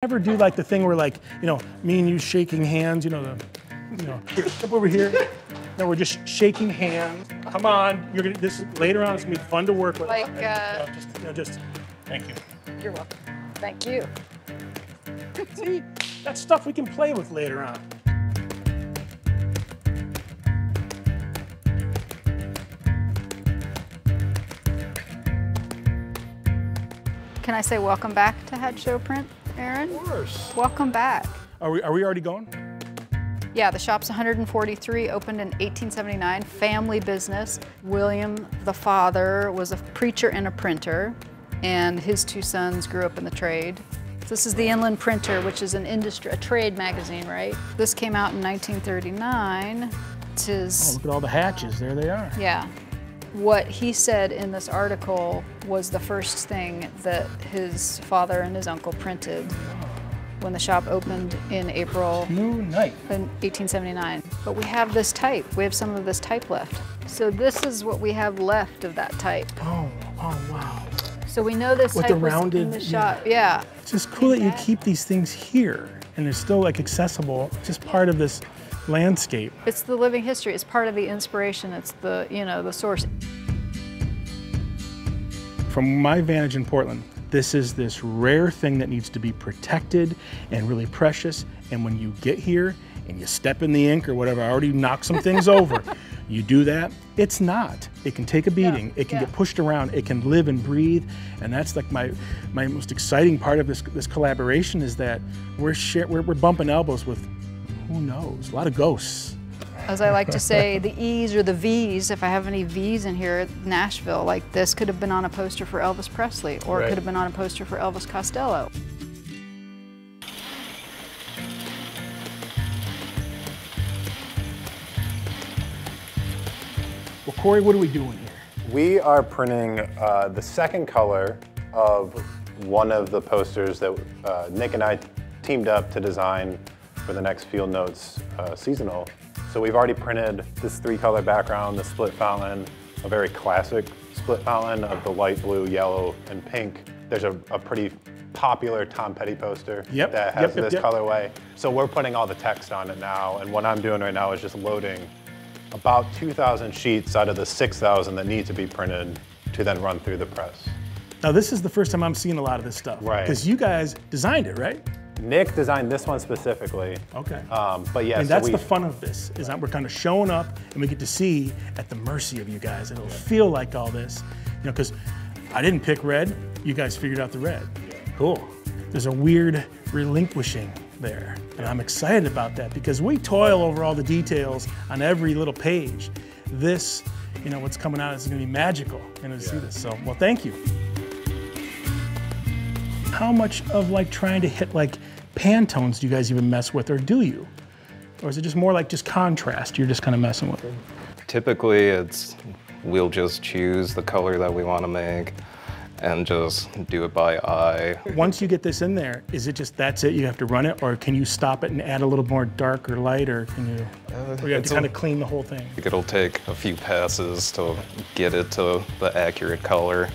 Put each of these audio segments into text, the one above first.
Ever do like the thing where like, me and you shaking hands, here, come over here. No, we're just shaking hands. Come on, this later on it's gonna be fun to work with. Like, just thank you. You're welcome. Thank you. See, that's stuff we can play with later on. Can I say welcome back to Head Show Print, Aaron? Of course. Welcome back. Are we already going? Yeah, the shop's 143, opened in 1879, family business. William, the father, was a preacher and a printer, and his two sons grew up in the trade. This is the Inland Printer, which is a trade magazine, right? This came out in 1939. Oh, look at all the hatches, there they are. Yeah. What he said in this article was the first thing that his father and his uncle printed when the shop opened in April in 1879. But we have this type. We have some of this type left. So this is what we have left of that type. Oh wow. So we know this type was in the shop. Yeah. It's just cool that you keep these things here and they're still like accessible. It's just part of this landscape. It's the living history. It's part of the inspiration. It's the, the source. From my vantage in Portland, this is this rare thing that needs to be protected and really precious. And when you get here and you step in the ink or whatever, I already knocked some things over. You do that, it's not. It can take a beating. It can get pushed around. It can live and breathe. And that's like my most exciting part of this collaboration is that we're bumping elbows with, who knows, a lot of ghosts. As I like to say, the E's or the V's, if I have any V's in here, Nashville, like this could have been on a poster for Elvis Presley, or it could have been on a poster for Elvis Costello. Well, Corey, what are we doing here? We are printing the second color of one of the posters that Nick and I teamed up to design for the next Field Notes seasonal. So we've already printed this 3-color background, the split fountain, a very classic split fountain of the light blue, yellow, and pink. There's a pretty popular Tom Petty poster that has this colorway. So we're putting all the text on it now, and what I'm doing right now is just loading about 2,000 sheets out of the 6,000 that need to be printed to then run through the press. Now this is the first time I'm seeing a lot of this stuff. Right. Because you guys designed it, right? Nick designed this one specifically. Okay. But yeah, and that's the fun of this, is that we're kind of showing up and we get to see at the mercy of you guys. It'll feel like all this, because I didn't pick red, you guys figured out the red. Cool. There's a weird relinquishing there, and I'm excited about that because we toil over all the details on every little page. This, what's coming out is gonna be magical, to see this, so, well, thank you. How much of like trying to hit like Pantones do you guys even mess with, or do you? Or is it just more like just contrast you're just kind of messing with? Typically we'll just choose the color that we want to make and just do it by eye. Once you get this in there, is it just that's it, you have to run it, or can you stop it and add a little more dark or light, or can you, or you have to kind of clean the whole thing? It'll take a few passes to get it to the accurate color.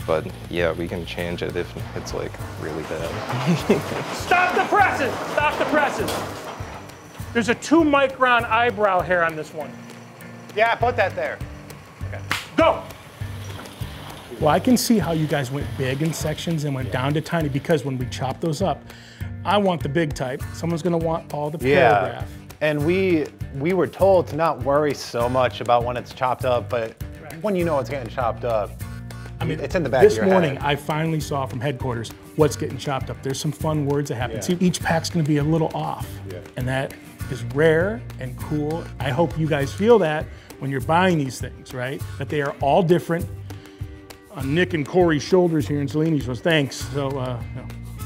But yeah, we can change it if it's like really bad. Stop the presses! Stop the presses! There's a 2-micron eyebrow hair on this one. Yeah, put that there. Okay. Go! Well, I can see how you guys went big in sections and went down to tiny, because when we chop those up, I want the big type. Someone's gonna want all the paragraph. And we were told to not worry so much about when it's chopped up, but when you know it's getting chopped up, it's in the back of your head. This morning, I finally saw from headquarters what's getting chopped up. There's some fun words that happen. See, each pack's gonna be a little off. And that is rare and cool. I hope you guys feel that when you're buying these things, right? That they are all different. On Nick and Corey's shoulders here, and Celine's was thanks. So,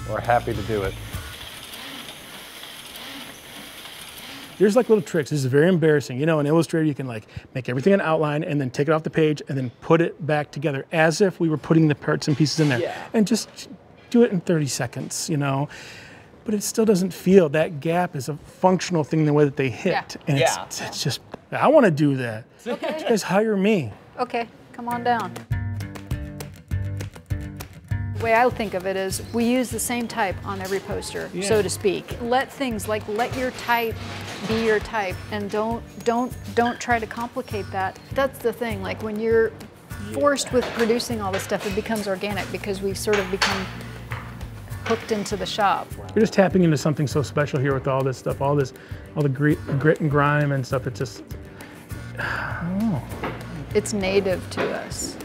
We're happy to do it. There's like little tricks. This is very embarrassing. In Illustrator, you can like make everything an outline and then take it off the page and then put it back together as if we were putting the parts and pieces in there. And just do it in 30 seconds, But it still doesn't feel, that gap is a functional thing in the way that they hit. And it's just, I want to do that. Okay. You guys hire me. Okay, come on down. The way I think of it is we use the same type on every poster, so to speak. Let things like, let your type be your type, and don't try to complicate that. That's the thing, like when you're forced with producing all this stuff, it becomes organic because we sort of become hooked into the shop. You're just tapping into something so special here with all this stuff, all the grit and grime and stuff. It's just, It's native to us.